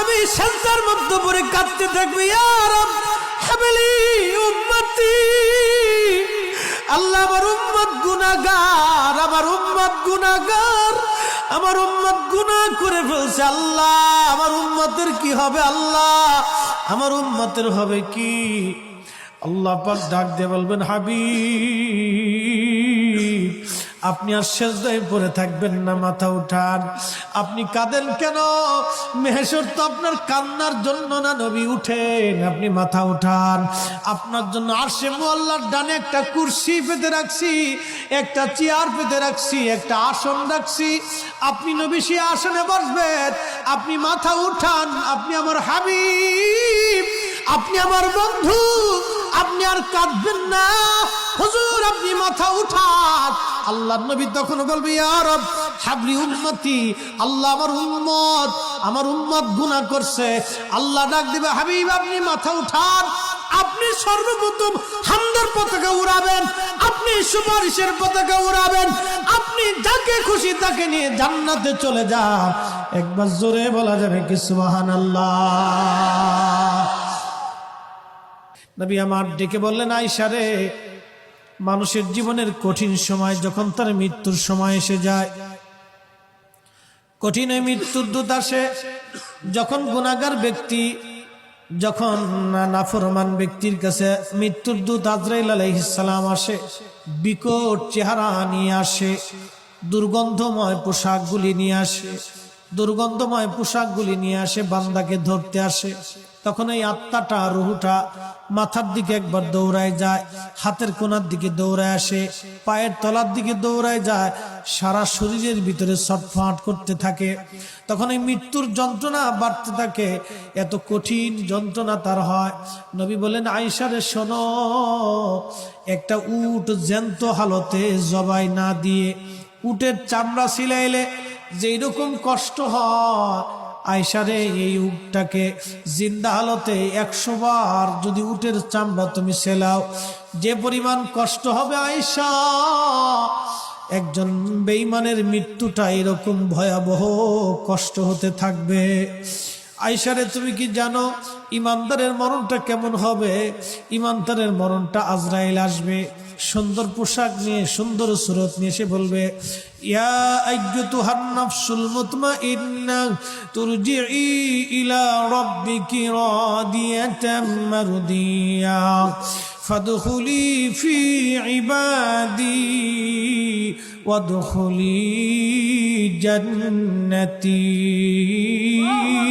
নবী সেজদার মধ্যে পড়ে কাঁদতে থাকবে, ইয়া রব হাবলি উম্মতি, আল্লাহ আমার উম্মত গুনাহগার, আমার উম্মত গুনাহগার, আমার উম্মত গুনাহ করে ফেলছে, আল্লাহ আমার উম্মতের কি হবে, আল্লাহ আমার উম্মতের হবে কি? আল্লাহ পাক ডাক দিয়ে বলবেন, হাবিব আপনি আর সেজদায় পড়ে থাকবেন না, মাথা উঠান। আপনি কাঁদেন কেন? মেহেশর তো আপনার কান্নার জন্য না নবী, উঠেন, আপনি মাথা উঠান। আপনার জন্য আরশে মুআল্লার ডানে একটা কুরসি পেতে রাখছি, একটা চেয়ার পেতে রাখছি, একটা আসন রাখছি, আপনি নবী সেই আসনে বসবেন। আপনি মাথা উঠান, আপনি আমার হাবিব, আপনি আমার বন্ধু, আপনি আর কাঁদবেন না। হুজুর আপনি মাথা উঠান। আল্লাহর নবী তখন বলবে, ইয়া রব হাবলি উম্মতি, আল্লাহ আমার উম্মত গুনাহ করছে। আল্লাহ ডাক দিবে, হাবিব আপনি মাথা উঠান, আপনি সর্বপ্রথম হামদের পতাকা উড়াবেন, আপনি সুপারিশের পতাকা উড়াবেন, আপনি যাকে খুশি তাকে নিয়ে জান্নাতে চলে যান। একবার জোরে বলা যাবে কি সুবহানাল্লাহ? নবী আমার ডেকে বললেন, আয়েশা রে, মানুষের জীবনের কঠিন সময় যখন তার মৃত্যুর সময় এসে যায়, কঠিন মৃত্যুর দূত আসে, যখন গুনাহগার ব্যক্তি, যখন নাফরমান ব্যক্তির কাছে মৃত্যুর দূত আজরাইল আলাইহিস সালাম আসে, বিকট চেহারা নিয়ে আসে, দুর্গন্ধময় পোশাকগুলি নিয়ে আসে, দুর্গন্ধময় পোশাকগুলি নিয়ে আসে, বান্দাকে ধরতে আসে। তখন এই আত্মাটা, রুহুটা মাথার দিকে একবার দৌড়ায় যায়, হাতের কোনার দিকে দৌড়ায় আসে, পায়ের তলার দিকে দৌড়ায় যায়, সারা শরীরের ভিতরে ছটফট করতে থাকে। তখন এই মৃত্যুর যন্ত্রণা বাড়তে থাকে, এত কঠিন যন্ত্রণা তার হয়। নবী বলেন, আয়েশা রে শোনো, একটা উট জ্যান্ত হালতে জবাই না দিয়ে উটের চামড়া ছিলাইলে যেই রকম কষ্ট হয়, আয়েশা রে এই উটটাকে জিন্দা হালতে 100 বার যদি উটের চামড়া তুমি সেলাও, যে পরিমাণ কষ্ট হবে আয়েশা, একজন বেঈমানের মৃত্যুটা এরকম ভয়াবহ কষ্ট হতে থাকবে। আয়েশা রে তুমি কি জানো ইমানদারের মরণটা কেমন হবে? ইমানদারের মরণটা আজরাইল আসবে, সুন্দর পোশাক নিয়ে, সুন্দর সুরত নিয়ে এসে বলবে, ইয়া আইয়্যুতুহান নাফসুল মুতমাইন্না তুরজিই ইলা রাব্বিকি রাদিয়াতাম মারদিয়া ফাদখুলি ফি ইবাদি ওয়াদখুলি জান্নাতি।